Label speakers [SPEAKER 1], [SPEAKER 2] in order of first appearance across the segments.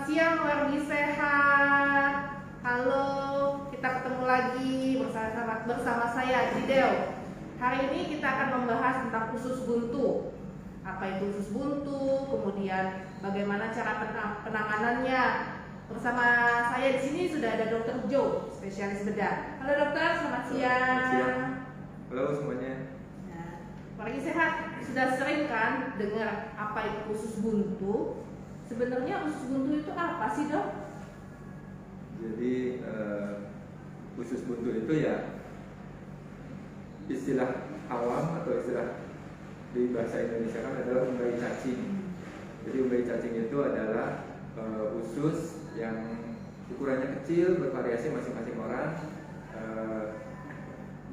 [SPEAKER 1] siang wargi sehat. Halo, kita ketemu lagi bersama saya Jideo. Hari ini kita akan membahas tentang usus buntu. Apa itu usus buntu? Kemudian bagaimana cara penanganannya? Bersama saya di sini sudah ada Dr. Joe, spesialis bedah. Halo dokter, selamat siang.
[SPEAKER 2] Halo semuanya.
[SPEAKER 1] Nah, wargi sehat, sudah sering kan dengar apa itu usus buntu? Sebenarnya usus buntu itu apa sih dok?
[SPEAKER 2] Jadi usus buntu itu ya istilah awam atau istilah di bahasa Indonesia kan adalah umbai cacing. Jadi umbai cacing itu adalah usus yang ukurannya kecil, bervariasi masing-masing orang,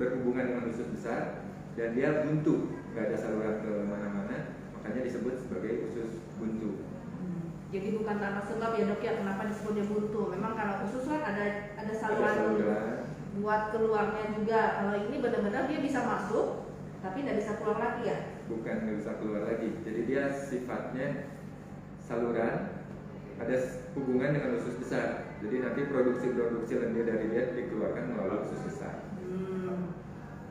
[SPEAKER 2] berhubungan dengan usus besar, dan dia buntu, nggak ada saluran ke mana-mana, makanya disebut sebagai usus buntu.
[SPEAKER 1] Jadi bukan tanpa sebab ya dok ya kenapa disebutnya buntu. Memang kalau usus kan ada saluran buat keluarnya juga. Kalau ini benar-benar dia bisa masuk tapi tidak bisa keluar lagi ya? Bukan
[SPEAKER 2] nggak bisa keluar lagi. Jadi dia sifatnya saluran, ada hubungan dengan usus besar. Jadi nanti produksi lendir dari dia dikeluarkan melalui usus besar.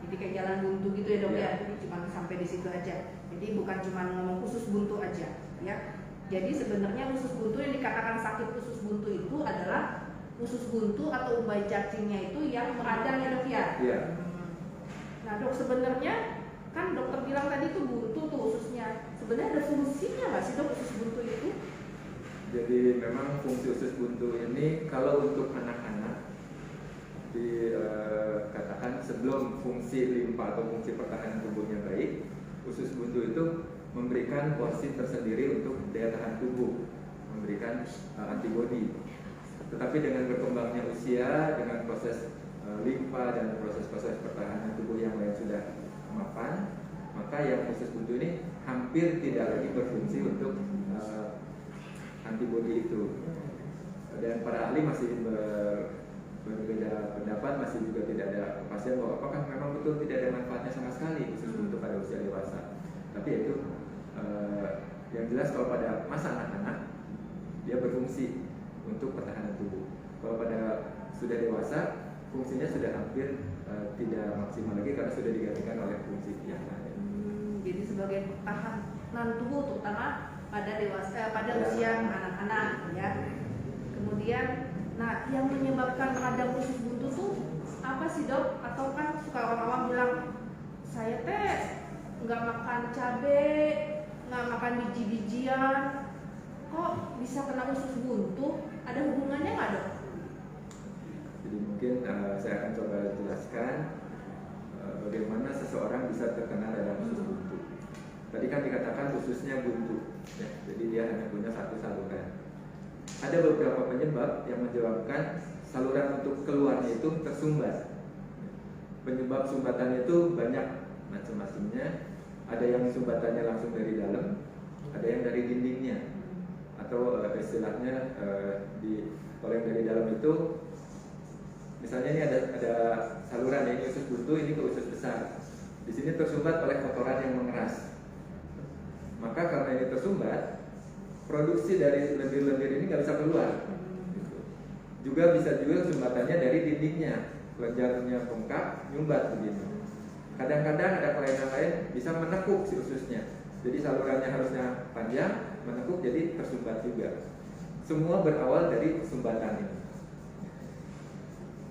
[SPEAKER 1] Jadi kayak jalan buntu gitu ya dok ya? Jadi cuma sampai di situ aja. Jadi bukan cuma ngomong usus buntu aja ya. Jadi sebenarnya usus buntu yang dikatakan sakit usus buntu itu adalah usus buntu atau umbai cacingnya itu yang meradang ya dok ya?
[SPEAKER 2] Iya.
[SPEAKER 1] Nah dok, sebenarnya kan dokter bilang tadi itu buntu tuh ususnya. Sebenarnya ada fungsinya nggak sih dok usus buntu itu?
[SPEAKER 2] Jadi memang fungsi usus buntu ini kalau untuk anak-anak dikatakan sebelum fungsi limpa atau fungsi pertahanan tubuhnya baik, usus buntu itu memberikan porsi tersendiri untuk daya tahan tubuh, memberikan antibodi. Tetapi dengan berkembangnya usia, dengan proses limpa dan proses-proses pertahanan tubuh yang lain sudah mapan, maka yang usus buntu ini hampir tidak lagi berfungsi untuk antibodi itu. Dan para ahli masih berbeda pendapat, masih juga tidak ada kepastian bahwa apakah memang betul tidak ada manfaatnya sama sekali usus buntu pada usia dewasa. Tapi itu yang jelas kalau pada masa anak-anak dia berfungsi untuk pertahanan tubuh. Kalau pada sudah dewasa fungsinya sudah hampir tidak maksimal lagi karena sudah digantikan oleh fungsi yang lain.
[SPEAKER 1] Jadi sebagai pertahanan tubuh terutama pada dewasa, pada usia anak-anak ya. Kemudian, nah yang menyebabkan radang usus buntu tuh apa sih dok? Atau kan suka orang awam bilang saya teh nggak makan cabai, nggak makan biji-bijian, kok bisa kena usus buntu? Ada hubungannya nggak dok?
[SPEAKER 2] Jadi mungkin saya akan coba jelaskan bagaimana seseorang bisa terkena radang usus buntu. Tadi kan dikatakan ususnya buntu, ya, jadi dia hanya punya satu saluran. Ada beberapa penyebab yang menyebabkan saluran untuk keluarnya itu tersumbat. Penyebab sumbatan itu banyak macam-macamnya. Ada yang sumbatannya langsung dari dalam, ada yang dari dindingnya, atau istilahnya kalau yang dari dalam itu, misalnya ini ada saluran, ini usus buntu, ini ke usus besar. Di sini tersumbat oleh kotoran yang mengeras. Maka karena ini tersumbat, produksi dari lendir-lendir ini nggak bisa keluar. Juga bisa sumbatannya dari dindingnya, kelenjarnya bengkak, nyumbat begini. Kadang-kadang ada kelainan lain bisa menekuk si ususnya. Jadi salurannya harusnya panjang, menekuk jadi tersumbat juga. Semua berawal dari sumbatan ini.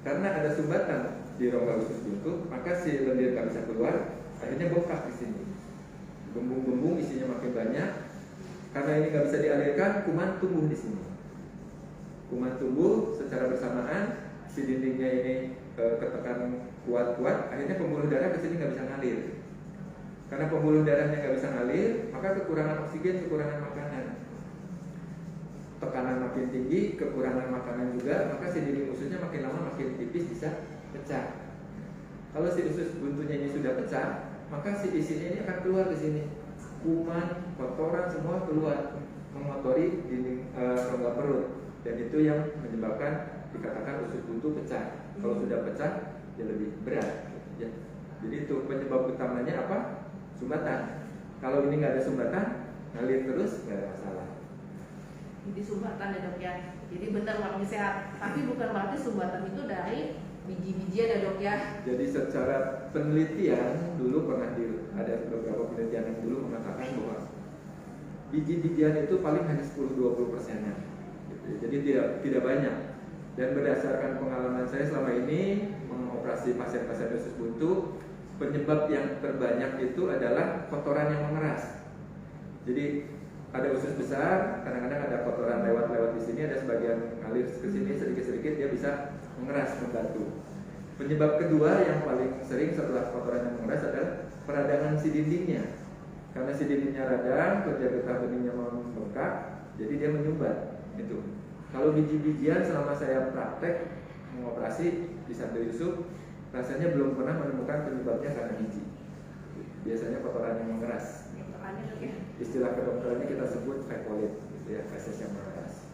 [SPEAKER 2] Karena ada sumbatan di rongga usus buntu, maka si lendir nggak bisa keluar, akhirnya bengkak di sini. Gembung-gembung isinya makin banyak. Karena ini nggak bisa dialirkan, kuman tumbuh di sini. Kuman tumbuh secara bersamaan, si dindingnya ini ketekan kuat-kuat, akhirnya pembuluh darah ke sini nggak bisa ngalir. Karena pembuluh darahnya nggak bisa ngalir, maka kekurangan oksigen, kekurangan makanan. Tekanan makin tinggi, kekurangan makanan juga, maka si dinding ususnya makin lama makin tipis, bisa pecah. Kalau si usus buntunya ini sudah pecah, maka si isinya ini akan keluar ke sini. Kuman, kotoran semua keluar, mengotori dinding rongga perut, dan itu yang menyebabkan dikatakan usus buntu pecah. Kalau sudah pecah, ya lebih berat. Ya. Jadi itu penyebab utamanya apa? Sumbatan. Kalau ini nggak ada sumbatan, ngalir terus nggak ada masalah.
[SPEAKER 1] Jadi sumbatan ya dok ya. Jadi benar wargi sehat. Tapi bukan berarti sumbatan itu dari biji-bijian ya dok ya.
[SPEAKER 2] Jadi secara penelitian dulu pernah ada beberapa penelitian yang dulu mengatakan bahwa biji-bijian itu paling hanya 10-20%-nya. Gitu. Jadi tidak banyak. Dan berdasarkan pengalaman saya selama ini mengoperasi pasien-pasien usus buntu, penyebab yang terbanyak itu adalah kotoran yang mengeras. Jadi ada usus besar, kadang-kadang ada kotoran lewat di sini, ada sebagian ngalir ke sini sedikit-sedikit dia bisa mengeras, membantu. Penyebab kedua yang paling sering setelah kotoran yang mengeras adalah peradangan si dindingnya. Karena si dindingnya radang, kerja getah benihnya membengkak, jadi dia menyumbat. Itu. Kalau biji-bijian selama saya praktek mengoperasi di Santo Yusuf, rasanya belum pernah menemukan penyebabnya karena biji. Biasanya kotoran yang mengeras. Istilah kedokterannya kita sebut fekolit, gitu ya, feses yang mengeras.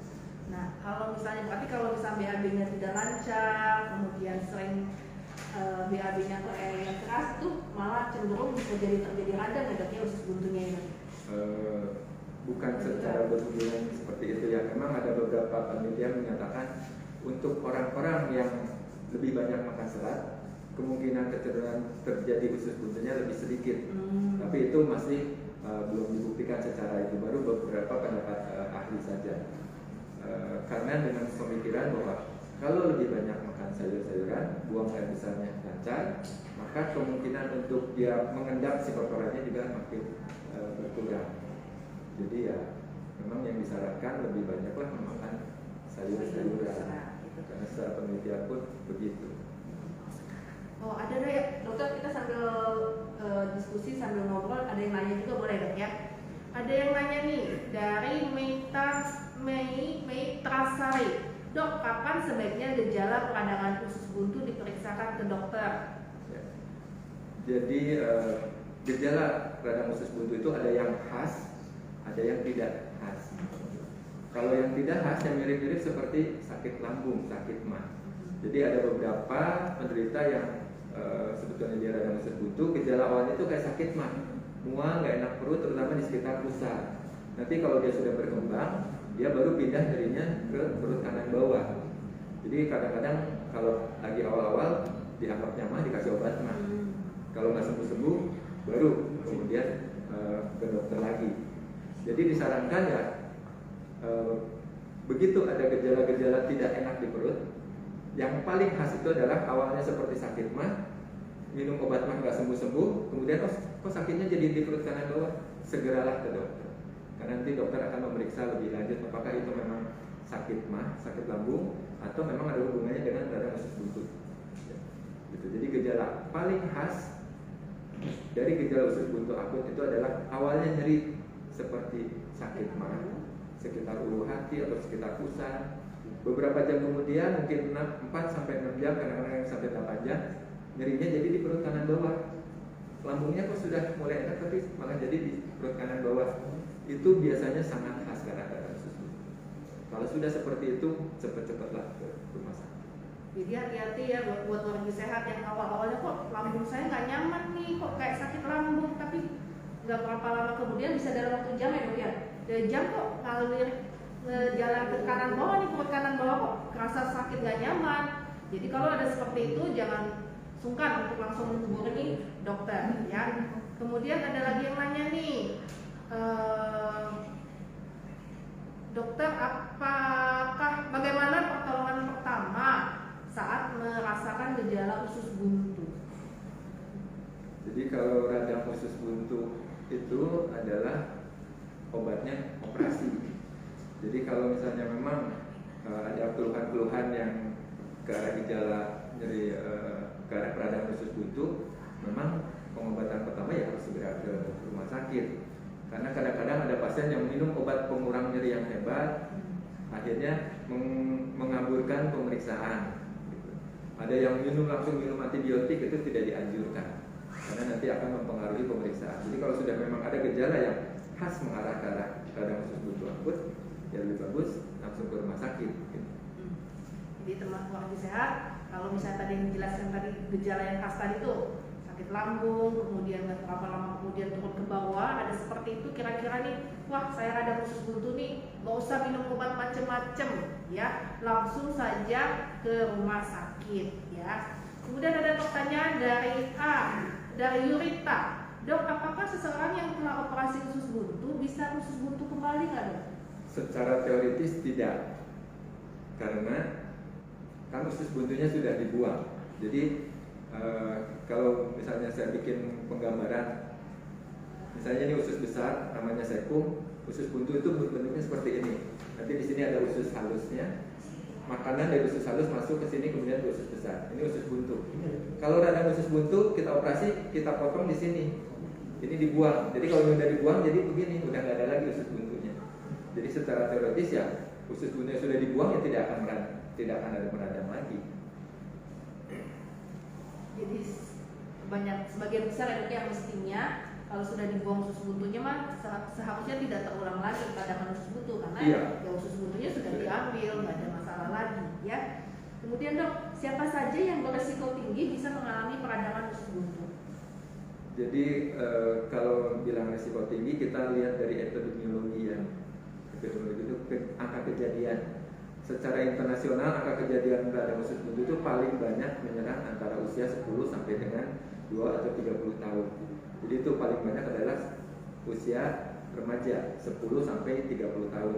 [SPEAKER 1] Nah, kalau misalnya berarti kalau misalnya BAB-nya tidak lancar, kemudian sering BAB-nya yang keras, itu malah cenderung bisa terjadi radang ya dok ya usus buntunya ini.
[SPEAKER 2] Bukan secara berhubungan seperti itu ya. Memang ada beberapa penelitian menyatakan untuk orang-orang yang lebih banyak makan serat, kemungkinan kecenderungan terjadi usus buntunya lebih sedikit. Tapi itu masih belum dibuktikan secara itu, baru beberapa pendapat ahli saja. Karena dengan pemikiran bahwa kalau lebih banyak makan sayur-sayuran, buang air besarnya lancar, maka kemungkinan untuk dia mengendap si kotorannya juga makin berkurang. Jadi ya memang yang disarankan lebih banyaklah memakan sayur-sayuran, karena secara penelitian pun begitu.
[SPEAKER 1] Oh ada deh dokter, kita sambil diskusi sambil ngobrol, ada yang nanya juga boleh dok ya. Ada yang nanya nih dari Meitrasari, dok kapan sebaiknya gejala peradangan usus buntu diperiksakan ke dokter?
[SPEAKER 2] Ya. Jadi gejala peradangan usus buntu itu ada yang khas, ada yang tidak khas. Kalau yang tidak khas yang mirip-mirip seperti sakit lambung, sakit mah. Jadi ada beberapa penderita yang sebetulnya dia radang usus buntu, gejala awalnya itu kayak sakit mah, mual, nggak enak perut, terutama di sekitar pusat. Nanti kalau dia sudah berkembang, dia baru pindah darinya ke perut kanan bawah. Jadi kadang-kadang kalau lagi awal-awal dianggapnya mah, dikasih obat mah. Kalau nggak sembuh-sembuh, baru kemudian ke dokter lagi. Jadi disarankan ya begitu ada gejala-gejala tidak enak di perut, yang paling khas itu adalah awalnya seperti sakit mah, minum obat mah nggak sembuh-sembuh, kemudian kok sakitnya jadi di perut kanan bawah, segeralah ke dokter. Karena nanti dokter akan memeriksa lebih lanjut apakah itu memang sakit mah, sakit lambung, atau memang ada hubungannya dengan radang usus buntu. Gitu. Jadi gejala paling khas dari gejala usus buntu akut itu adalah awalnya nyeri seperti sakit mah, sekitar ulu hati atau sekitar pusat. Beberapa jam kemudian, mungkin 4-6 jam, kadang-kadang sampai 8 jam, nyerinya jadi di perut kanan bawah. Lambungnya kok sudah mulai enak, tapi malah jadi di perut kanan bawah. Itu biasanya sangat khas karena radang usus buntu. Kalau sudah seperti itu, cepat-cepatlah ke rumah sakit.
[SPEAKER 1] Jadi hati-hati ya buat orang sehat yang awal-awalnya kok lambung saya nggak nyaman nih, kok kayak sakit lambung, tapi nggak berapa lama kemudian bisa dalam waktu jam ya dok ya. Dari jam kok ngalir jalan ke kanan bawah nih, perut kanan bawah kok kerasa sakit nggak nyaman. Jadi kalau ada seperti itu jangan sungkan untuk langsung menghubungi dokter ya. Kemudian ada lagi yang nanya nih, dokter bagaimana pertolongan pertama saat merasakan gejala usus buntu?
[SPEAKER 2] Jadi kalau radang usus buntu itu adalah obatnya operasi. Jadi kalau misalnya memang ada keluhan-keluhan yang ke arah gejala nyeri ke arah peradangan usus buntu, memang pengobatan pertama ya harus segera ke rumah sakit. Karena kadang-kadang ada pasien yang minum obat pengurang nyeri yang hebat, akhirnya mengaburkan pemeriksaan. Gitu. Ada yang langsung minum antibiotik, itu tidak dianjurkan, karena nanti akan mempengaruhi pemeriksaan. Jadi kalau sudah memang ada gejala yang khas mengarah ke arah radang usus buntu akut, ya lebih bagus langsung ke rumah sakit. Gitu.
[SPEAKER 1] Jadi teman orang sehat, kalau misalnya tadi yang dijelaskan tadi gejala yang khas tadi itu sakit lambung, kemudian berapa lama kemudian turun ke bawah, ada seperti itu kira-kira nih, wah saya radang usus buntu nih, nggak usah minum obat macem-macem ya, langsung saja ke rumah sakit ya. Kemudian ada pertanyaan dari dari Yurita. Dok, apakah seseorang yang telah operasi usus buntu bisa usus buntu kembali nggak, Dok?
[SPEAKER 2] Secara teoritis tidak, karena kan usus buntunya sudah dibuang. Jadi kalau misalnya saya bikin penggambaran, misalnya ini usus besar namanya sekung, usus buntu itu bentuknya seperti ini. Nanti di sini ada usus halusnya, makanan dari usus halus masuk ke sini kemudian ke usus besar. Ini usus buntu. Kalau radang usus buntu kita operasi, kita potong di sini. Ini dibuang. Jadi kalau udah dibuang jadi begini, udah nggak ada lagi usus buntunya. Jadi secara teoritis ya usus buntunya sudah dibuang ya tidak akan ada peradang lagi.
[SPEAKER 1] Jadi sebagian besar yang mestinya kalau sudah dibuang usus buntunya mah seharusnya tidak terulang lagi peradangan usus buntu, karena ya usus buntunya sudah diambil, nggak ada masalah lagi ya. Kemudian dok, siapa saja yang beresiko tinggi bisa mengalami peradangan usus buntu?
[SPEAKER 2] Jadi kalau bilang risiko tinggi kita lihat dari epidemiologi ya. Epidemiologi itu angka kejadian. Secara internasional angka kejadian radang usus buntu itu paling banyak menyerang antara usia 10 sampai dengan 2 atau 30 tahun. Jadi itu paling banyak adalah usia remaja 10 sampai 30 tahun.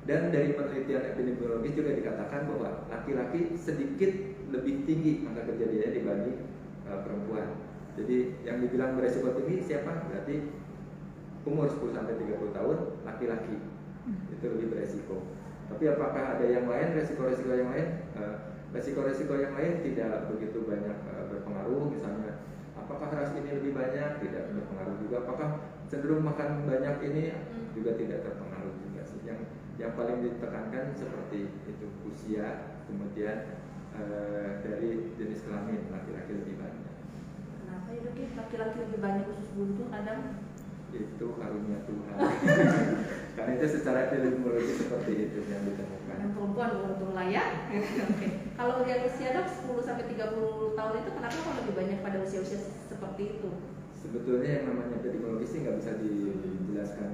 [SPEAKER 2] Dan dari penelitian epidemiologi juga dikatakan bahwa laki-laki sedikit lebih tinggi angka kejadiannya dibanding perempuan. Jadi yang dibilang beresiko tinggi siapa? Berarti umur 10 sampai 30 tahun laki-laki itu lebih beresiko. Tapi apakah ada yang lain, resiko-resiko yang lain? Resiko-resiko yang lain tidak begitu banyak berpengaruh. Misalnya, apakah ras ini lebih banyak? Tidak berpengaruh juga. Apakah cenderung makan banyak ini? Juga tidak terpengaruh juga sih. Yang paling ditekankan seperti itu, usia, kemudian dari jenis kelamin, laki-laki lebih banyak.
[SPEAKER 1] Kenapa ya dok? Laki-laki lebih banyak usus buntu kadang?
[SPEAKER 2] Itu karunia Tuhan. Karena itu secara epidemiologi seperti itu yang ditemukan.
[SPEAKER 1] Yang perempuan beruntung lah ya. Oke. Kalau udah usia dok 10 sampai 30 tahun itu kenapa kok lebih banyak pada usia-usia seperti itu?
[SPEAKER 2] Sebetulnya yang namanya epidemiologi sih nggak bisa dijelaskan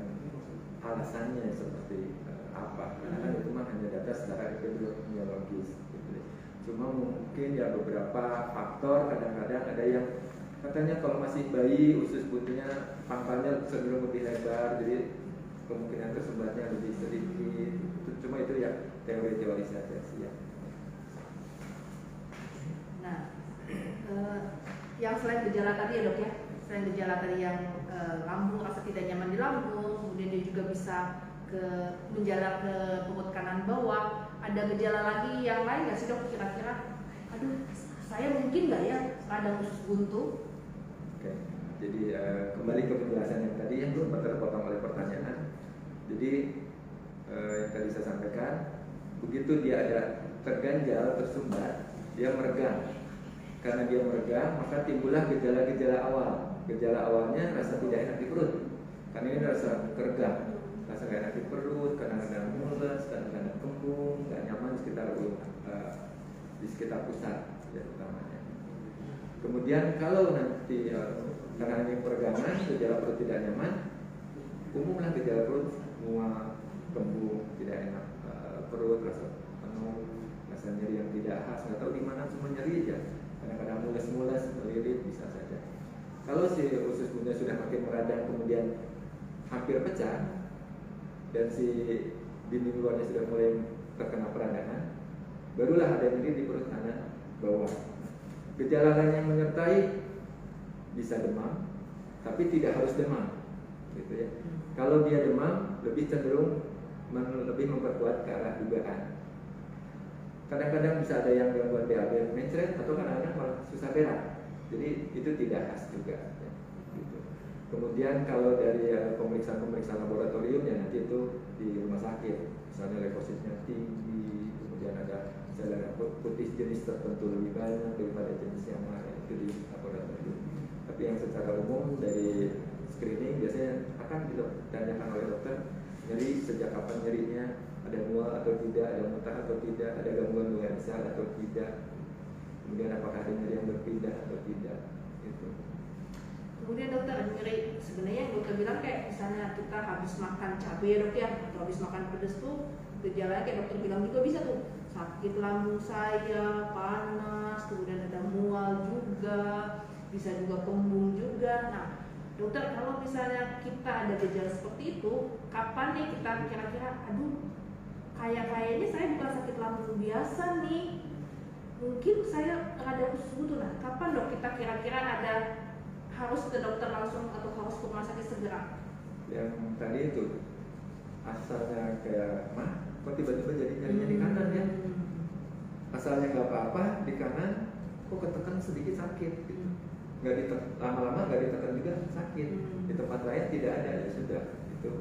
[SPEAKER 2] alasannya seperti apa. Karena kan itu mah hanya data secara epidemiologis. Gitu. Cuma mungkin ya beberapa faktor, kadang-kadang ada yang katanya kalau masih bayi usus buntunya pangkalnya cenderung lebih lebar, jadi kemungkinan tersumbatnya lebih sedikit. Cuma itu ya teori-teori saja sih ya.
[SPEAKER 1] Nah, yang selain gejala tadi ya dok ya, selain gejala tadi yang lambung, rasa tidak nyaman di lambung, kemudian dia juga bisa menjalar ke perut kanan bawah. Ada gejala lagi yang lain nggak sih dok kira-kira? Aduh, saya mungkin nggak ya ada usus buntu?
[SPEAKER 2] Oke, jadi kembali ke penjelasan yang tadi yang belum terpotong oleh pertanyaan. Jadi yang tadi saya sampaikan, begitu dia ada terganjal, tersumbat, dia meregang. Karena dia meregang, maka timbullah gejala-gejala awal. Gejala awalnya rasa tidak enak di perut. Karena ini rasa keregang, rasa tidak enak di perut, kadang-kadang mules, kadang-kadang kembung, nggak nyaman di sekitar pusat, ya utamanya. Kemudian kalau nanti karena ini peregangan, gejala perut tidak nyaman, umumlah gejala perut, mual, kembung, tidak enak perut, rasa penuh, rasa nyeri yang tidak khas, nggak tahu di mana cuma nyeri aja. Kadang-kadang mules-mules, melilit bisa saja. Kalau si usus buntunya sudah makin meradang kemudian hampir pecah dan si dinding luarnya sudah mulai terkena peradangan, barulah ada nyeri di perut kanan bawah. Gejala lain yang menyertai bisa demam, tapi tidak harus demam, gitu ya. Kalau dia demam, lebih cenderung lebih memperkuat ke arah dugaan. Kadang-kadang bisa ada yang gangguan BAB mencret atau kadang-kadang malah susah berak. Jadi itu tidak khas juga. Ya, gitu. Kemudian kalau dari pemeriksaan laboratorium ya nanti itu di rumah sakit, misalnya leukositnya tinggi, kemudian ada sel darah putih jenis tertentu lebih banyak daripada jenis yang lain, itu di laboratorium. Tapi yang secara umum dari screening biasanya akan ditanyakan oleh dokter nyeri sejak kapan nyerinya, ada mual atau tidak, ada muntah atau tidak, ada gangguan nuansa atau tidak, kemudian apakah ada nyeri yang berpindah atau tidak, itu.
[SPEAKER 1] Kemudian dokter nyeri, sebenarnya yang dokter bilang kayak misalnya kita habis makan cabai dok ya, atau habis makan pedas tuh gejalanya kayak dokter bilang juga bisa tuh sakit lambung saya, panas, kemudian ada mual juga, bisa juga kembung juga. Nah dokter, kalau misalnya kita ada gejala seperti itu, kapan nih kita kira-kira aduh kayaknya saya bukan sakit lambung biasa nih, mungkin saya ada usus buntu. Nah kapan dok kita kira-kira ada harus ke dokter langsung atau harus ke rumah sakit segera?
[SPEAKER 2] Yang tadi itu asalnya kayak kok tiba-tiba jadi nyarinya di kanan ya, asalnya nggak apa-apa di kanan, kok ketekan sedikit sakit gitu. Lama-lama nggak ditekan juga sakit. Di tempat lain tidak ada, ya sudah, itu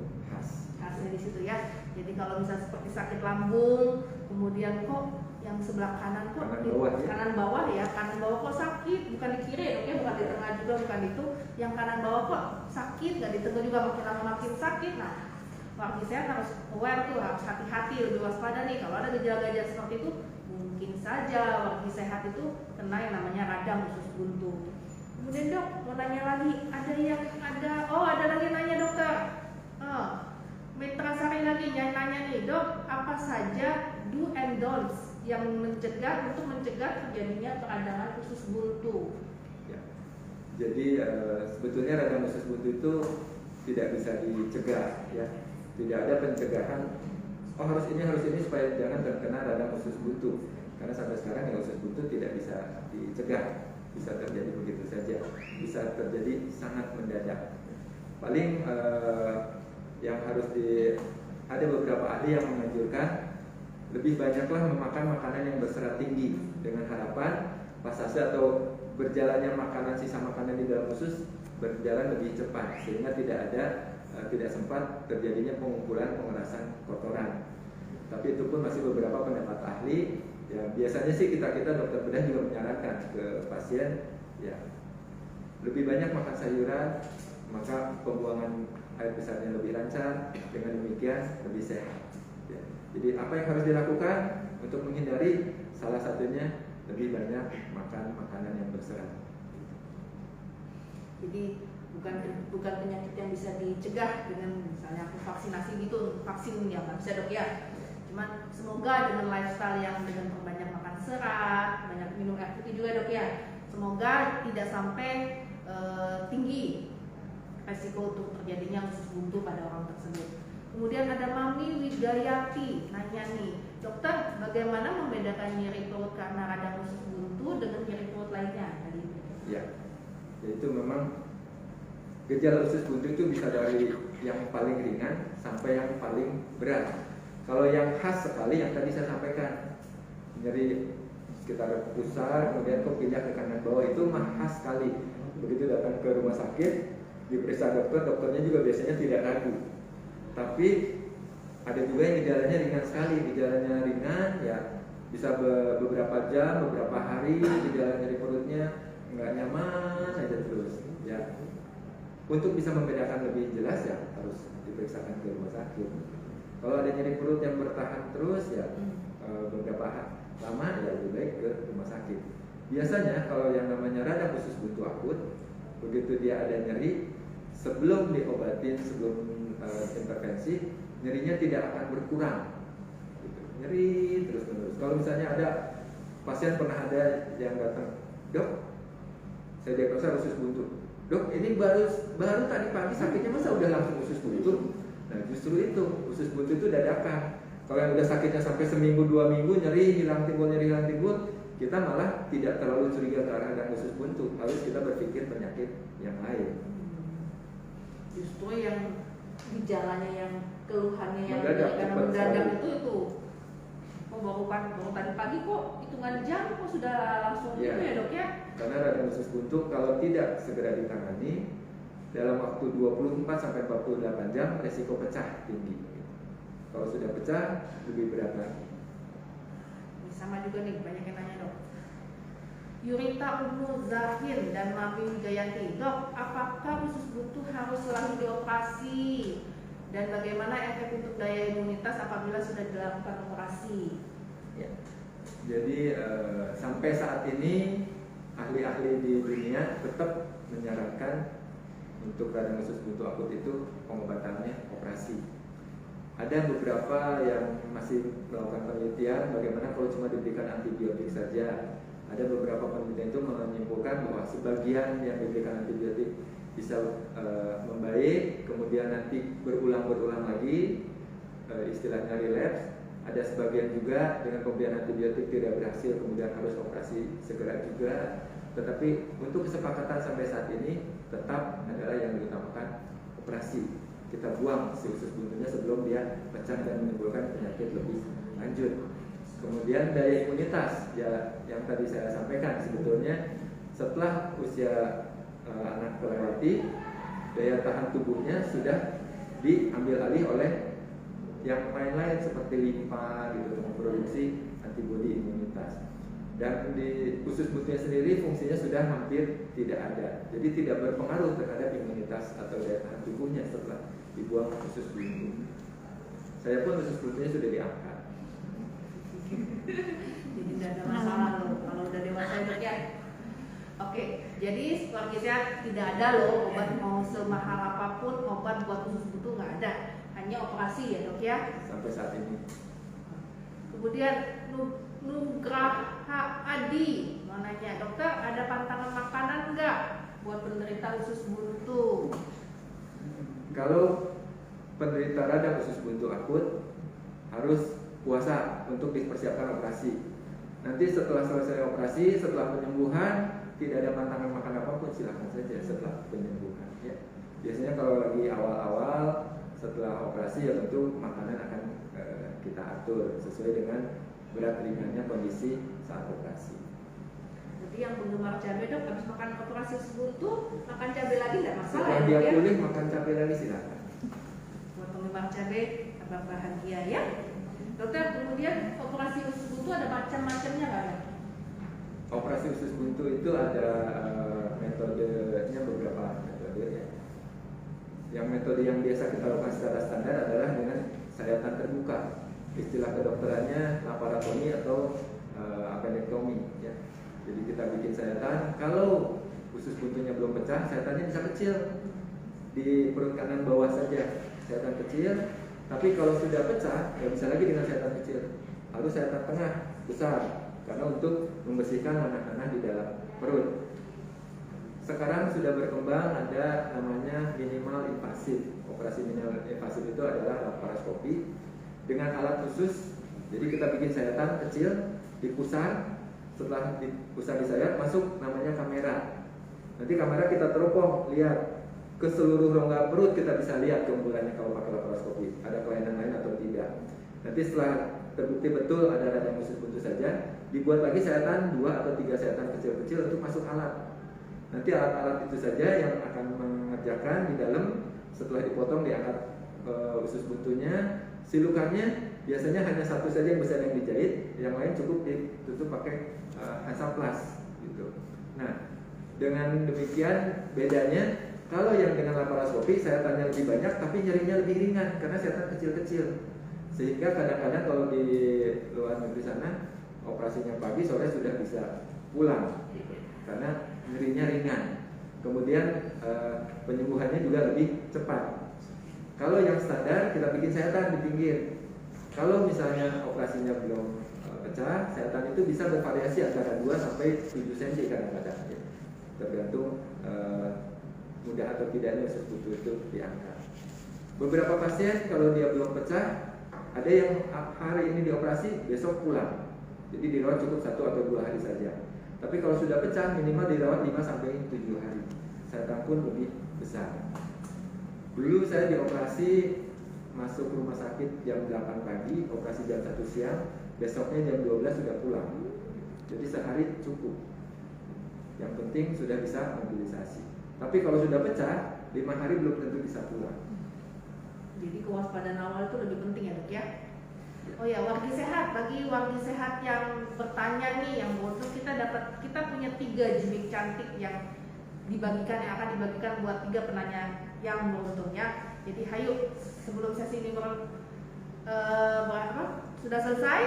[SPEAKER 2] khasnya
[SPEAKER 1] di situ ya. Jadi kalau misalnya seperti sakit lambung, kemudian kok yang sebelah kanan kok kanan bawah ya, kanan bawah kok sakit, bukan di kiri dok ya, bukan di tengah juga, bukan itu, yang kanan bawah kok sakit, nggak di tengah juga, makin lama makin sakit. Nah wargi sehat harus aware tuh, harus hati-hati, lebih waspada nih kalau ada gejala-gejala seperti itu. Mungkin saja wargi sehat itu kena yang namanya radang usus buntu. Kemudian dok mau nanya lagi, ada lagi nanya dokter. Mitra Sari lagi nanya nih dok, apa saja do and don'ts yang untuk mencegah terjadinya peradangan usus buntu?
[SPEAKER 2] Ya. Jadi sebetulnya radang usus buntu itu tidak bisa dicegah ya. Tidak ada pencegahan. Harus ini supaya jangan terkena radang usus buntu. Karena sampai sekarang ya usus buntu tidak bisa dicegah. Bisa terjadi begitu saja. Bisa terjadi sangat mendadak. Paling yang harus ada beberapa ahli yang menganjurkan lebih banyaklah memakan makanan yang berserat tinggi dengan harapan pasase atau berjalannya sisa makanan di dalam usus berjalan lebih cepat sehingga tidak sempat terjadinya pengerasan kotoran. Tapi itu pun masih beberapa pendapat ahli. Ya biasanya sih kita dokter bedah juga menyarankan ke pasien ya lebih banyak makan sayuran, maka pembuangan air besarnya lebih lancar, dengan demikian lebih sehat. Ya. Jadi apa yang harus dilakukan untuk menghindari? Salah satunya lebih banyak makan makanan yang berserat.
[SPEAKER 1] Jadi bukan penyakit yang bisa dicegah dengan misalnya vaksinasi gitu, vaksin ya nggak bisa dok ya. Cuman semoga dengan lifestyle yang dengan perbanyak makan serat, banyak minum air putih juga dok ya, semoga tidak sampai tinggi resiko untuk terjadinya usus buntu pada orang tersebut. Kemudian ada Mami Widayati nanya nih, dokter bagaimana membedakan nyeri perut karena radang usus buntu dengan nyeri perut lainnya tadi?
[SPEAKER 2] Ya, itu memang gejala usus buntu itu bisa dari yang paling ringan sampai yang paling berat. Kalau yang khas sekali yang tadi saya sampaikan, nyeri sekitar pusar, kemudian kok pindah ke kanan bawah, itu mah khas sekali. Begitu datang ke rumah sakit, diperiksa dokternya juga biasanya tidak ragu. Tapi ada juga yang gejalanya ringan sekali, gejalanya ringan ya bisa beberapa jam, beberapa hari gejala nyeri perutnya nggak nyaman aja terus ya. Untuk bisa membedakan lebih jelas ya harus diperiksakan ke rumah sakit. Kalau ada nyeri perut yang bertahan terus ya beberapa lama ya lebih baik ke rumah sakit. Biasanya kalau yang namanya radang usus buntu akut, begitu dia ada nyeri, sebelum diobatin, sebelum intervensi, nyerinya tidak akan berkurang gitu. Nyeri terus-menerus. Kalau misalnya ada pasien pernah ada yang datang, dok saya diagnosa usus buntu, dok ini baru tadi pagi sakitnya masa udah langsung usus buntu? Nah justru itu, usus buntu itu dadakan. Kalau yang udah sakitnya sampai seminggu 2 minggu, nyeri hilang timbul, kita malah tidak terlalu curiga ke arah radang usus buntu. Harus kita berpikir penyakit yang lain.
[SPEAKER 1] Justru yang gejalanya, yang keluhannya yang mendadak itu baru tadi pagi kok hitungan jam kok sudah langsung
[SPEAKER 2] ya,
[SPEAKER 1] itu ya dok ya?
[SPEAKER 2] Karena radang usus buntu kalau tidak segera ditangani dalam waktu 24 sampai 48 jam resiko pecah tinggi. Kalau sudah pecah lebih berat lagi.
[SPEAKER 1] Sama juga nih banyak yang nanya dok. Yurita Umu Zahin dan Mami Wijayanti, dok apakah usus buntu harus selalu dioperasi dan bagaimana efek untuk daya imunitas apabila sudah dilakukan operasi?
[SPEAKER 2] Ya. Jadi sampai saat ini ahli-ahli di dunia tetap menyarankan untuk radang usus buntu akut itu pengobatannya operasi. Ada beberapa yang masih melakukan penelitian bagaimana kalau cuma diberikan antibiotik saja. Ada beberapa penelitian itu menyimpulkan bahwa sebagian yang diberikan antibiotik bisa membaik, kemudian nanti berulang-ulang lagi, istilahnya relapse. Ada sebagian juga dengan pemberian antibiotik tidak berhasil, kemudian harus operasi segera juga. Tetapi untuk kesepakatan sampai saat ini tetap adalah yang diutamakan operasi. Kita buang si usus buntunya sebelum dia pecah dan menimbulkan penyakit lebih lanjut. Kemudian daya imunitas ya, yang tadi saya sampaikan, sebetulnya setelah usia anak terlewati, daya tahan tubuhnya sudah diambil alih oleh yang lain-lain seperti limfa gitu, untuk memproduksi antibodi imunitas. Dan di usus buntunya sendiri fungsinya sudah hampir tidak ada, jadi tidak berpengaruh terhadap imunitas atau daya tahan tubuhnya setelah dibuang usus buntu. Saya pun usus buntunya sudah diangkat.
[SPEAKER 1] Jadi tidak ada masalah loh kalau udah dewasa itu ya. Oke, jadi seperti sehat tidak ada loh obat mau semahal apapun obat buat usus buntu nggak ada, hanya operasi ya dok ya.
[SPEAKER 2] Sampai saat ini.
[SPEAKER 1] Kemudian Nugraha Adi mananya, dokter ada pantangan makanan nggak buat penderita usus buntu?
[SPEAKER 2] Kalau penderita radang usus buntu akut harus puasa untuk dipersiapkan operasi. Nanti setelah selesai operasi, setelah penyembuhan, tidak ada pantangan makan apapun, silahkan saja setelah penyembuhan. Ya. Biasanya kalau lagi awal-awal setelah operasi ya tentu makanan akan kita atur sesuai dengan berat ringannya kondisi saat operasi.
[SPEAKER 1] Jadi yang penggemar cabai dok habis makan operasi usus buntu makan cabai lagi nggak masalah
[SPEAKER 2] setelah
[SPEAKER 1] ya?
[SPEAKER 2] dia
[SPEAKER 1] Ya?
[SPEAKER 2] pulih makan cabai lagi silahkan.
[SPEAKER 1] Buat penggemar cabai tambah bahagia ya. Dokter, kemudian operasi usus buntu ada macam-macamnya nggak ya?
[SPEAKER 2] Operasi usus buntu itu ada metodenya, beberapa metode ya. Yang metode yang biasa kita lakukan secara standar adalah dengan sayatan terbuka. Istilah kedokterannya laparotomi atau appendektomi ya. Jadi kita bikin sayatan, kalau usus buntunya belum pecah, sayatannya bisa kecil di perut kanan bawah saja, sayatan kecil. Tapi kalau sudah pecah, ya bisa lagi dengan sayatan kecil. Harus sayatan tengah besar, karena untuk membersihkan nanah-nanah di dalam perut. Sekarang sudah berkembang ada namanya minimal invasif. Operasi minimal invasif itu adalah laparoskopi dengan alat khusus. Jadi kita bikin sayatan kecil, dipusar, setelah dipusar di sayat masuk namanya kamera. Nanti kamera kita teropong, lihat ke seluruh rongga perut, kita bisa lihat keunggulannya kalau pakai laparoskopi, ada kelainan lain atau tidak. Nanti setelah terbukti betul ada radang usus buntu saja, dibuat lagi sayatan 2 atau 3 sayatan kecil-kecil untuk masuk alat. Nanti alat-alat itu saja yang akan mengerjakan di dalam. Setelah dipotong diangkat usus buntunya, silukannya biasanya hanya satu saja yang besar yang dijahit, yang lain cukup ditutup pakai Hansaplast gitu. Nah, dengan demikian bedanya. Kalau yang dengan laparoskopi sayatannya lebih banyak tapi nyerinya lebih ringan karena sayatan kecil-kecil. Sehingga kadang-kadang kalau di luar negeri sana operasinya pagi sore sudah bisa pulang karena nyerinya ringan. Kemudian penyembuhannya juga lebih cepat. Kalau yang standar kita bikin sayatan di pinggir. Kalau misalnya operasinya belum pecah, sayatan itu bisa bervariasi antara 2 sampai 7 cm kadang-kadang ya. Tergantung mudah atau tidaknya usus buntu itu diangkat. Beberapa pasien kalau dia belum pecah, ada yang hari ini dioperasi, besok pulang. Jadi dirawat cukup 1 atau 2 hari saja. Tapi kalau sudah pecah, minimal dirawat 5 sampai 7 hari. Sayatan pun lebih besar. Dulu saya dioperasi masuk rumah sakit jam 8 pagi, operasi jam 1 siang, besoknya jam 12 sudah pulang. Jadi sehari cukup. Yang penting sudah bisa mobilisasi. Tapi kalau sudah pecah, 5 hari belum tentu bisa pulang.
[SPEAKER 1] Jadi kewaspadaan awal itu lebih penting ya dok ya. Oh ya, wargi sehat, bagi wargi sehat yang bertanya nih, yang bodoh, kita punya 3 gimmick cantik yang dibagikan, yang akan dibagikan buat 3 penanya yang beruntung ya. Jadi hayu, sebelum sesi ini sudah selesai,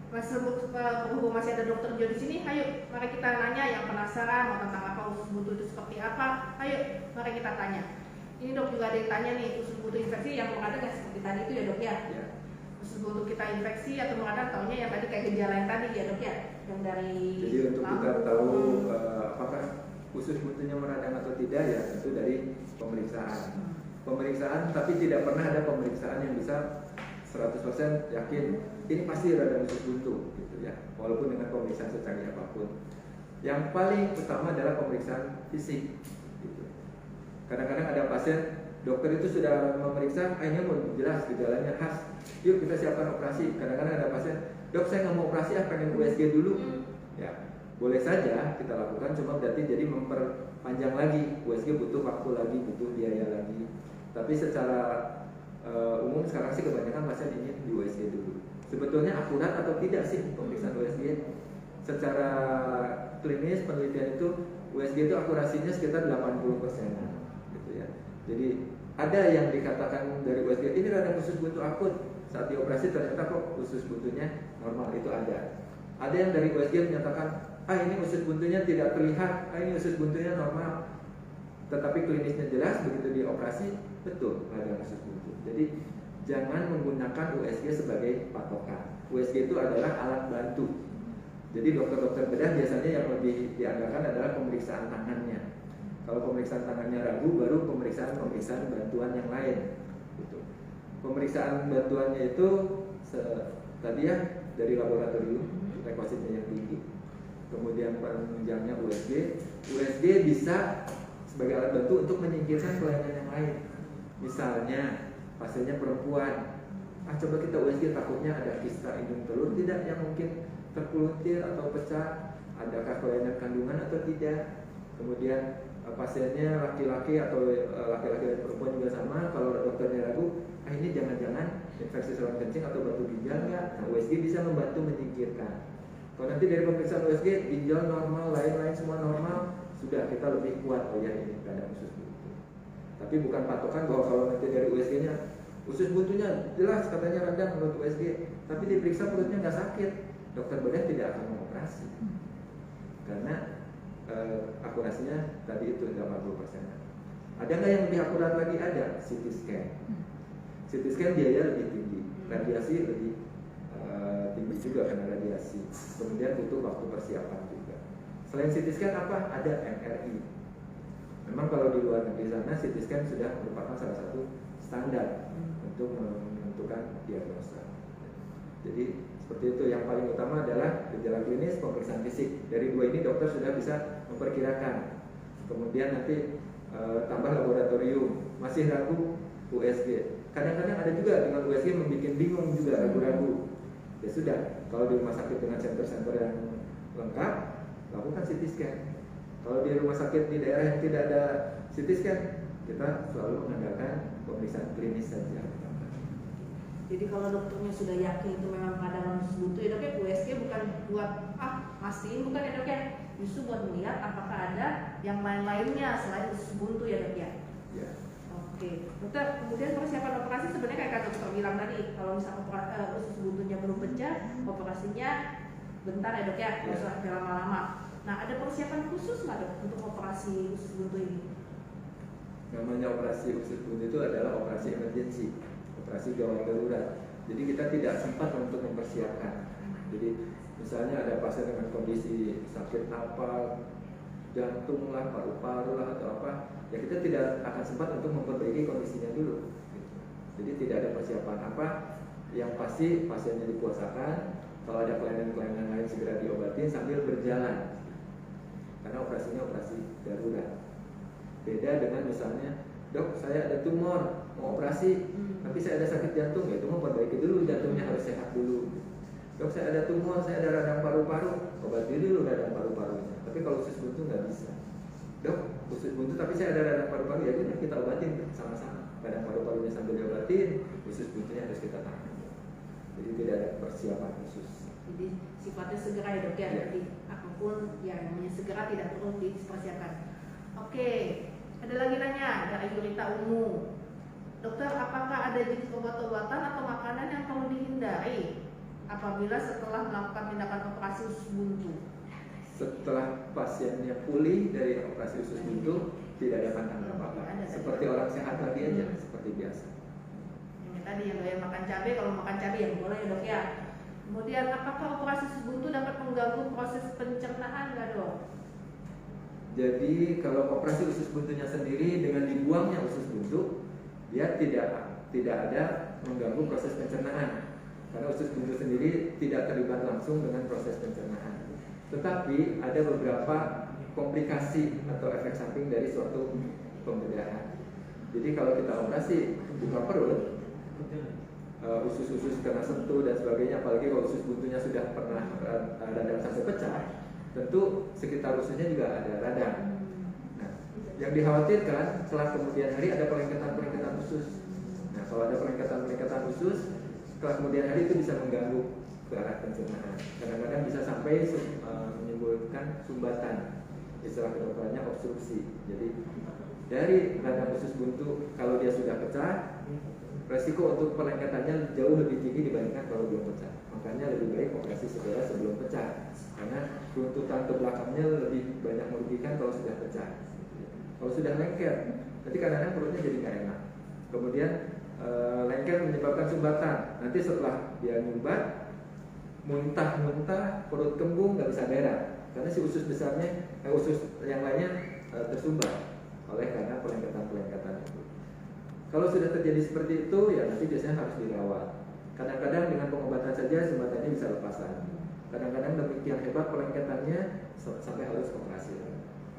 [SPEAKER 1] berhubung masih ada dokter Jo di sini, ayo mari kita nanya yang penasaran mau tentang apa usus buntu itu seperti apa. Ayo mari kita tanya. Ini dok juga ada yang tanya nih, usus buntu infeksi yang mengadang yang seperti tadi itu ya dok ya?
[SPEAKER 2] Ya.
[SPEAKER 1] Usus buntu kita infeksi atau mengadang taunya yang tadi kayak gejala yang tadi ya dok ya? Yang dari
[SPEAKER 2] Jadi untuk kita tahu apakah usus buntunya meradang atau tidak ya itu dari pemeriksaan. Pemeriksaan tapi tidak pernah ada pemeriksaan yang bisa 100% yakin ini pasti radang usus buntu gitu ya. Walaupun dengan pemeriksaan secanggih apapun. Yang paling utama adalah pemeriksaan fisik gitu. Kadang-kadang ada pasien dokter itu sudah memeriksa, ini mau jelas gejalanya khas. Yuk kita siapkan operasi. Kadang-kadang ada pasien, dok saya nggak mau operasi, pengen USG dulu. Ya, boleh saja kita lakukan, cuma berarti jadi memperpanjang lagi. USG butuh waktu lagi, butuh biaya lagi. Tapi secara umum sekarang sih kebanyakan pasien ingin di USG dulu. Sebetulnya akurat atau tidak sih pemeriksaan USG? Secara klinis penelitian itu USG itu akurasinya sekitar 80%, gitu ya. Jadi ada yang dikatakan dari USG ini radang usus buntu akut, saat dioperasi ternyata kok usus buntunya normal, itu ada. Ada yang dari USG menyatakan ini usus buntunya tidak terlihat, ini usus buntunya normal, tetapi klinisnya jelas begitu dioperasi betul radang usus buntu. Jadi jangan menggunakan USG sebagai patokan. USG itu adalah alat bantu. Jadi dokter-dokter bedah biasanya yang lebih diandalkan adalah pemeriksaan tangannya. Kalau pemeriksaan tangannya ragu, baru pemeriksaan bantuan yang lain. Gitu. Pemeriksaan bantuannya itu tadi ya dari laboratorium, leukositnya yang tinggi. Kemudian penunjangnya USG. USG bisa sebagai alat bantu untuk menyingkirkan kelainan yang lain. Misalnya pasiennya perempuan, coba kita USG takutnya ada kista indung telur tidak yang mungkin terpelutir atau pecah, adakah kelainan kandungan atau tidak. Kemudian pasiennya laki-laki atau laki-laki dan perempuan juga sama, kalau dokternya ragu, ini jangan-jangan infeksi saluran kencing atau batu ginjal nggak? Nah, USG bisa membantu menyingkirkan. Kalau nanti dari pemeriksaan USG ginjal normal, lain-lain semua normal, sudah kita lebih kuat, oh ya ini radang usus buntu. Tapi bukan patokan bahwa kalau nanti dari USG-nya usus buntunya jelas katanya radang menurut USG, tapi diperiksa perutnya nggak sakit, dokter bedah tidak akan mengoperasi karena akurasinya tadi itu 80%. Ada nggak yang lebih akurat lagi? Ada, CT scan. CT scan biaya lebih tinggi, radiasi lebih tinggi juga karena radiasi. Kemudian butuh waktu persiapan juga. Selain CT scan apa? Ada MRI. Memang kalau di luar negeri sana CT scan sudah merupakan salah satu standar untuk menentukan diagnosa. Jadi seperti itu, yang paling utama adalah gejala klinis, pemeriksaan fisik. Dari dua ini dokter sudah bisa memperkirakan. Kemudian nanti tambah laboratorium, masih ragu USG. Kadang-kadang ada juga dengan USG membuat bingung juga, ragu-ragu. Ya sudah, kalau di rumah sakit dengan center-center yang lengkap, lakukan CT scan. Kalau di rumah sakit di daerah yang tidak ada CT scan, kita selalu mengandalkan pemeriksaan klinis saja.
[SPEAKER 1] Jadi kalau dokternya sudah yakin itu memang peradangan usus buntu ya dok ya, USG bukan buat mastiin, bukan ya dok ya, justru buat melihat apakah ada yang lain-lainnya selain usus buntu ya dok ya.
[SPEAKER 2] Ya.
[SPEAKER 1] Oke, dokter, kemudian persiapan operasi sebenarnya kayak dokter bilang tadi, kalau misalnya usus buntunya belum pecah, operasinya bentar ya dok ya, nggak usah lama-lama. Nah, ada persiapan khusus nggak dok untuk operasi usus buntu ini?
[SPEAKER 2] Namanya operasi usus buntu itu adalah operasi emergency, operasi gawat darurat. Jadi kita tidak sempat untuk mempersiapkan. Jadi misalnya ada pasien dengan kondisi sakit apa, jantung lah, paru-paru lah atau apa, ya kita tidak akan sempat untuk memperbaiki kondisinya dulu. Jadi tidak ada persiapan apa. Yang pasti pasiennya dipuasakan, kalau ada kelainan-kelainan lain segera diobatin sambil berjalan. Karena operasinya operasi darurat. Beda dengan misalnya, dok saya ada tumor, mau operasi, tapi saya ada sakit jantung, ya itu mau perbaiki dulu, jantungnya harus sehat dulu. Dok saya ada tumor, saya ada radang paru-paru, obati dulu radang paru-parunya. Tapi kalau usus buntu nggak bisa. Dok usus buntu tapi saya ada radang paru-paru, ya udah kita obatin sama-sama. Radang paru-parunya sambil diobatin, usus buntunya harus kita tahan. Jadi tidak ada persiapan khusus.
[SPEAKER 1] Jadi sifatnya segera ya dok ya, jadi apapun yang segera tidak perlu dipersiapkan. Oke, ada lagi nanya dari Yurita Ungu. Dokter, apakah ada jenis obat-obatan atau makanan yang perlu dihindari apabila setelah melakukan tindakan operasi usus buntu.
[SPEAKER 2] Setelah pasiennya pulih dari operasi usus buntu, tidak ada pantangan apa-apa. Seperti orang sehat lagi aja, seperti biasa.
[SPEAKER 1] Ini tadi yang doyan makan cabai, kalau makan cabai yang boleh ya dok ya. Kemudian apakah operasi usus buntu dapat mengganggu proses pencernaan nggak dok?
[SPEAKER 2] Jadi kalau operasi usus buntunya sendiri dengan dibuangnya usus buntu, dia tidak ada mengganggu proses pencernaan. Karena usus buntu sendiri tidak terlibat langsung dengan proses pencernaan. Tetapi ada beberapa komplikasi atau efek samping dari suatu pembedahan. Jadi kalau kita operasi buka perut, usus-usus kena sentuh dan sebagainya, apalagi kalau usus buntunya sudah pernah radang sampai pecah, tentu sekitar ususnya juga ada radang. Nah, yang dikhawatirkan setelah kemudian hari ada pelengketan usus. Nah, kalau ada pelengketan usus, setelah kemudian hari itu bisa mengganggu ke arah pencernaan. Kadang-kadang bisa sampai menimbulkan sumbatan, istilah kedokterannya obstruksi. Jadi dari radang usus buntu kalau dia sudah pecah, resiko untuk pelengketannya jauh lebih tinggi dibandingkan kalau belum pecah. Makanya lebih baik operasi segera sebelum pecah, karena runtutan ke belakangnya lebih banyak merugikan kalau sudah pecah. Kalau sudah lengket, nanti kadang-kadang perutnya jadi nggak enak. Kemudian lengket menyebabkan sumbatan. Nanti setelah dia nyumbat, muntah-muntah, perut kembung, nggak bisa berak, karena si usus besarnya, usus yang lainnya tersumbat oleh karena pelengketan itu. Kalau sudah terjadi seperti itu, ya nanti biasanya harus dirawat. Kadang-kadang dengan pengobatan saja sumbatannya bisa lepasan. Kadang-kadang demikian hebat pelengketannya sampai harus operasi.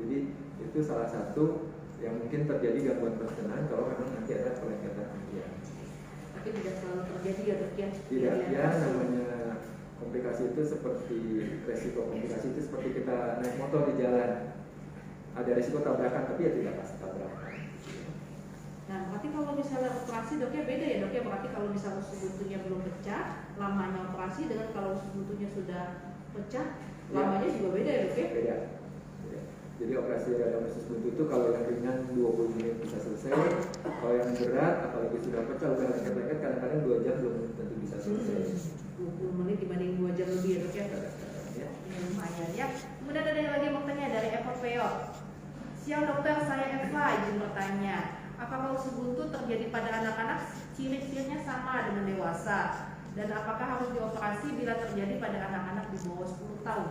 [SPEAKER 2] Jadi itu salah satu yang mungkin terjadi gangguan pencernaan kalau memang nanti ada pelengketan kemudian.
[SPEAKER 1] Tapi tidak selalu terjadi ya dok ya?
[SPEAKER 2] Tidak, ya namanya komplikasi itu seperti resiko komplikasi itu seperti kita naik motor di jalan. Ada risiko tabrakan, tapi ya tidak pasti tabrakan.
[SPEAKER 1] Nah, berarti kalau misalnya operasi dok ya beda ya dok ya? Berarti kalau misalnya usus buntunya belum pecah, lamanya operasi dengan kalau usus buntunya sudah pecah, lamanya juga beda ya dok ya?
[SPEAKER 2] Beda. Jadi operasi radang usus buntu itu kalau yang ringan 20 menit bisa selesai. Kalau yang berat, apalagi sudah pecah, udah lengket-lengket, kadang-kadang 2 jam belum tentu bisa selesai.
[SPEAKER 1] 20 menit dibanding 2 jam lebih ya dok ya?
[SPEAKER 2] Ya.
[SPEAKER 1] Ini lumayan ya. Kemudian ada yang lagi mau tanya dari Eva Peo. Siang dokter, saya Eva izin bertanya, apakah usus buntu terjadi pada anak-anak ciri-cirinya sama dengan dewasa? Dan apakah harus dioperasi bila terjadi pada anak-anak di bawah 10 tahun?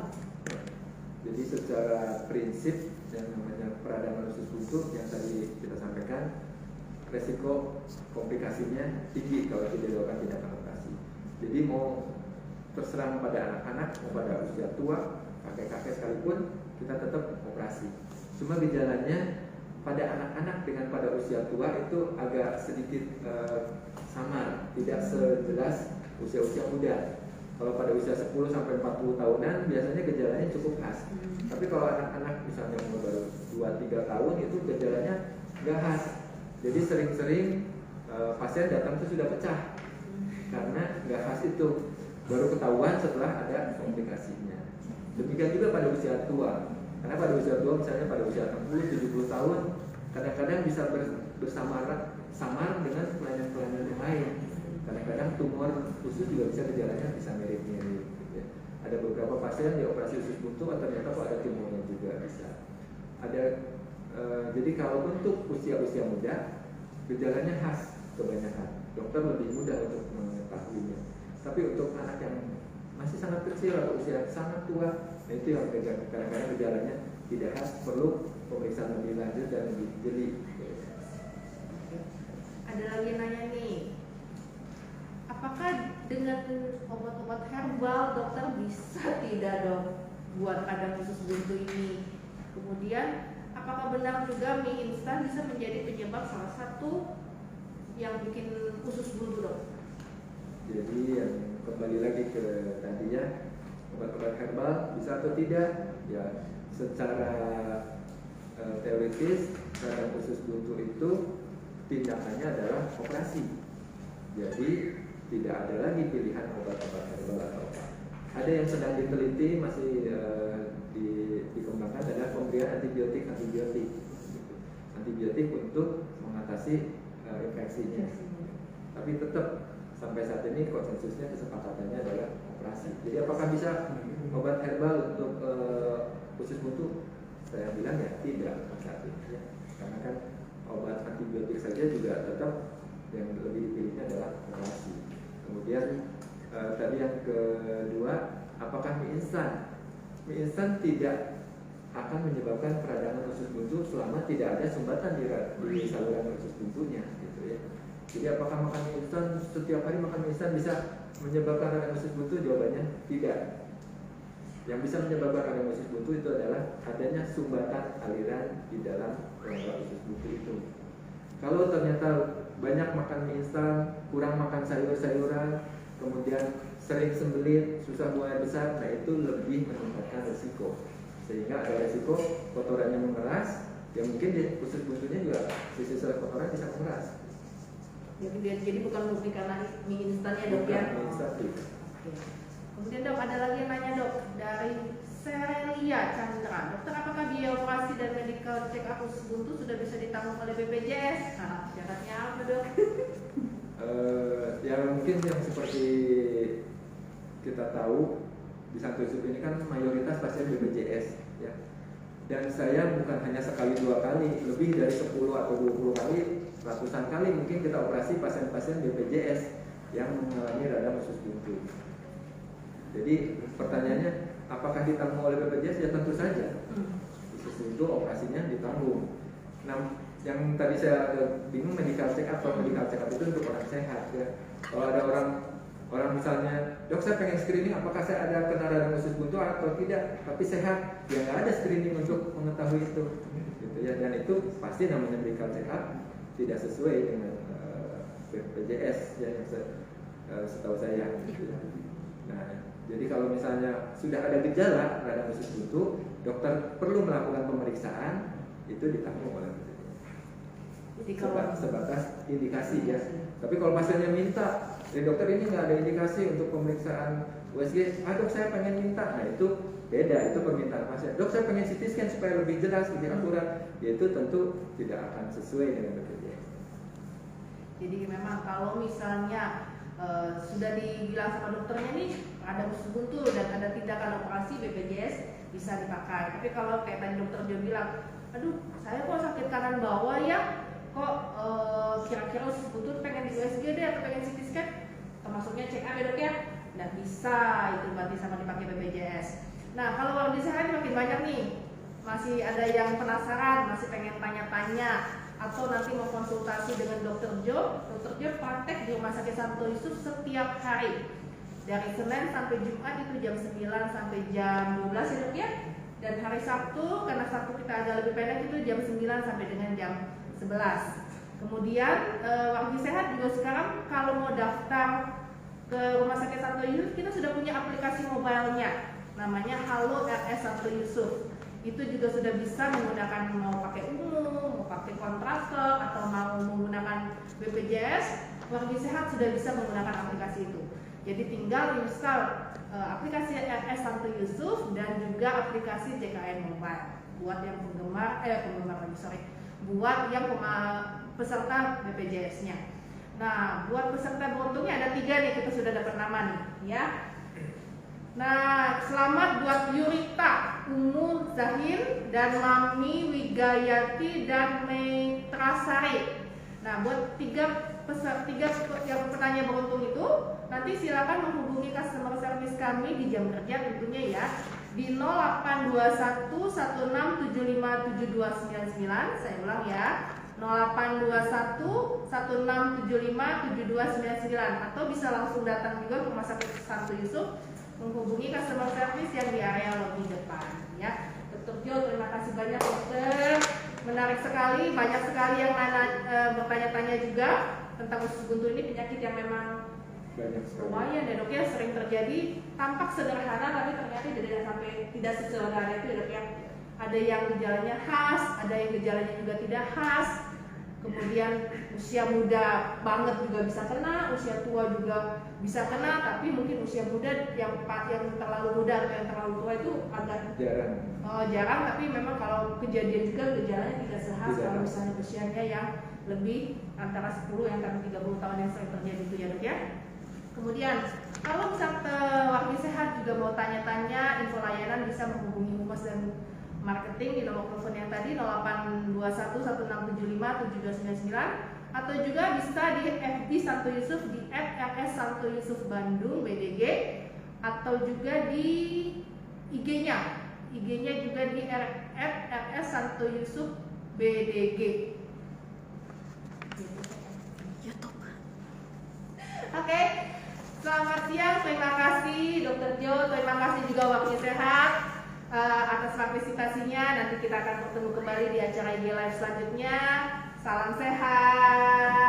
[SPEAKER 2] Jadi secara prinsip yang namanya peradangan usus buntu yang tadi kita sampaikan, resiko komplikasinya tinggi kalau tidak dilakukan tindakan operasi. Jadi mau terserang pada anak-anak, mau pada usia tua, kakek-kakek sekalipun, kita tetap operasi. Cuma gejalanya pada anak-anak dengan pada usia tua itu agak sedikit samar, tidak sejelas usia-usia muda. Kalau pada usia 10 sampai 40 tahunan biasanya gejalanya cukup khas. Tapi kalau anak-anak misalnya umur baru 2-3 tahun itu gejalanya nggak khas. Jadi sering-sering pasien datang itu sudah pecah karena nggak khas itu, baru ketahuan setelah ada komplikasinya. Demikian juga pada usia tua. Karena pada usia tua misalnya pada usia 60-70 tahun kadang-kadang bisa samar dengan kelainan-kelainan yang lain. Kadang-kadang tumor usus juga bisa gejalanya bisa mirip-mirip. Gitu ya. Ada beberapa pasien di operasi usus buntu ternyata kok ada tumornya juga bisa. Jadi kalau untuk usia-usia muda gejalanya khas kebanyakan. Dokter lebih mudah untuk mengetahuinya. Tapi untuk anak yang masih sangat kecil atau usia sangat tua, nah itu yang kadang-kadang gejalanya tidak khas, perlu pemeriksaan lebih lanjut dan lebih jeli.
[SPEAKER 1] Ada lagi nanya nih, apakah dengan obat-obat herbal dokter bisa tidak dok buat radang usus buntu ini? Kemudian apakah benar juga mie instan bisa menjadi penyebab salah satu yang bikin usus buntu dok?
[SPEAKER 2] Jadi yang kembali lagi ke tadi ya, obat-obat herbal bisa atau tidak? Ya, secara teoritis radang usus buntu itu tindakannya adalah operasi. Jadi tidak ada lagi pilihan obat-obat herbal atau apa. Ada yang sedang diteliti masih dikembangkan adalah pemberian antibiotik untuk mengatasi infeksinya. Tapi tetap sampai saat ini konsensusnya kesepakatannya adalah operasi. Jadi apakah bisa obat herbal untuk usus buntu? Saya bilang ya tidak saat ini ya. Karena kan obat antibiotik saja juga tetap yang lebih dipilihnya adalah operasi. Kemudian tadi yang kedua, apakah mie instan? Mie instan tidak akan menyebabkan peradangan usus buntu selama tidak ada sumbatan di saluran usus buntunya, gitu ya. Jadi apakah makan mie instan setiap hari makan mie instan bisa menyebabkan radang usus buntu? Jawabannya tidak. Yang bisa menyebabkan radang usus buntu itu adalah adanya sumbatan aliran di dalam rongga usus buntu itu. Kalau ternyata banyak makan mie instan, kurang makan sayur-sayuran, kemudian sering sembelit, susah buang air besar, nah itu lebih meningkatkan resiko. Sehingga ada resiko kotorannya mengeras, ya mungkin di usus buntunya juga sisi sel kotoran bisa mengeras.
[SPEAKER 1] Jadi bukan murni karena mie instan ya dok ya?
[SPEAKER 2] Mie instan tidak.
[SPEAKER 1] Kemudian dok, ada lagi yang nanya dok, dari Serelia Chandra, dokter apakah biaya operasi dan medical check up usus buntu sudah bisa ditanggung oleh BPJS? Nah, syaratnya apa dok?
[SPEAKER 2] Ya mungkin yang seperti kita tahu di Santo Yusuf ini kan mayoritas pasien BPJS ya. Dan saya bukan hanya sekali dua kali, lebih dari 10 atau 20 kali, ratusan kali mungkin kita operasi pasien-pasien BPJS yang mengalami radang usus buntu. Jadi pertanyaannya, apakah ditanggung oleh BPJS? Ya tentu saja. Usus buntu operasinya ditanggung. Nah, yang tadi saya bingung medical check up atau medical check up itu untuk orang sehat ya. Kalau ada orang misalnya, dok saya pengen screening apakah saya ada kena radang usus buntu atau tidak, tapi sehat, ya nggak ada screening untuk mengetahui itu, gitu ya. Dan itu pasti namanya medical check up tidak sesuai dengan BPJS ya, yang setahu saya. Gitu ya. Nah, jadi kalau misalnya sudah ada gejala radang usus buntu, dokter perlu melakukan pemeriksaan, itu ditanggung oleh BPJS.
[SPEAKER 1] Jadi kalau
[SPEAKER 2] Sebatas indikasi ya. Tapi kalau pasiennya minta, dokter ini nggak ada indikasi untuk pemeriksaan USG, dok saya pengen minta, nah itu beda, itu permintaan pasien. Dok saya pengen CT scan supaya lebih jelas, lebih akurat, yaitu tentu tidak akan sesuai dengan BPJS.
[SPEAKER 1] jadi memang kalau misalnya sudah dibilang sama dokternya nih ada usus buntu dan ada tindakan operasi, BPJS bisa dipakai. Tapi kalau kayak tadi dokter Jo bilang, aduh saya kok sakit kanan bawah ya, kok kira-kira usus buntu pengen di USG deh atau pengen CT scan, termasuknya check up ya dok ya, nggak bisa itu berarti sama dipakai BPJS. Nah kalau orang di sehat makin banyak nih, masih ada yang penasaran, masih pengen tanya-tanya atau nanti mau konsultasi dengan dokter Jo. Dokter Jo praktek di Rumah Sakit Santo Yusuf setiap hari dari Senin sampai Jumat itu jam 9 sampai jam 12 ya dok ya. Dan hari Sabtu, karena Sabtu kita agak lebih pendek, itu jam 9 sampai dengan jam 11. Kemudian wargi sehat juga sekarang kalau mau daftar ke Rumah Sakit Santo Yusuf, kita sudah punya aplikasi mobilenya namanya Halo RS Santo Yusuf. Itu juga sudah bisa menggunakan, mau pakai umum, mau pakai kontraktor atau mau menggunakan BPJS, wargi sehat sudah bisa menggunakan aplikasi itu. Jadi tinggal install aplikasi RS Santo Yusuf dan juga aplikasi JKN Mobile buat yang buat yang peserta BPJS-nya. Nah, buat peserta beruntungnya ada 3 nih, kita sudah dapat nama nih, ya. Nah, selamat buat Yurita, Umu Zahir, dan Mami Wigayati dan Metrasari. Nah, buat 3 yang penanya beruntung itu, nanti silakan menghubungi customer service kami di jam kerja tentunya ya, di 082116757299. Saya ulang ya, 082116757299, atau bisa langsung datang juga ke Rumah Sakit Santo Yusuf, menghubungi customer service yang di area lobi depan ya. Dr. Jo, terima kasih banyak dokter, menarik sekali, banyak sekali yang bertanya-tanya juga tentang usus buntu. Ini penyakit yang memang lumayan ya dok ya, sering terjadi, tampak sederhana tapi ternyata tidak sesederhana itu ya dok ya. Ada yang gejalanya khas, ada yang gejalanya juga tidak khas. Kemudian usia muda banget juga bisa kena, usia tua juga bisa kena, tapi mungkin usia muda yang terlalu muda atau yang terlalu tua itu agak jarang, tapi memang kalau kejadian juga gejalanya tidak sehas kalau misalnya usianya yang lebih antara 10 yang 30 tahun yang sering terjadi itu ya dok ya. Kemudian kalau misalnya Wakil Sehat juga mau tanya-tanya info layanan, bisa menghubungi Humas dan Marketing di nomor telepon yang tadi 082116757299, atau juga bisa di FB Santo Yusuf di @rs_santo_yusuf_bandung BDG, atau juga di IG-nya juga di @rs_santo_yusuf_bdg. YouTube. Oke. Selamat siang, terima kasih Dr. Jo, terima kasih juga Wakil Sehat atas partisipasinya. Nanti kita akan bertemu kembali di acara IG Live selanjutnya. Salam sehat.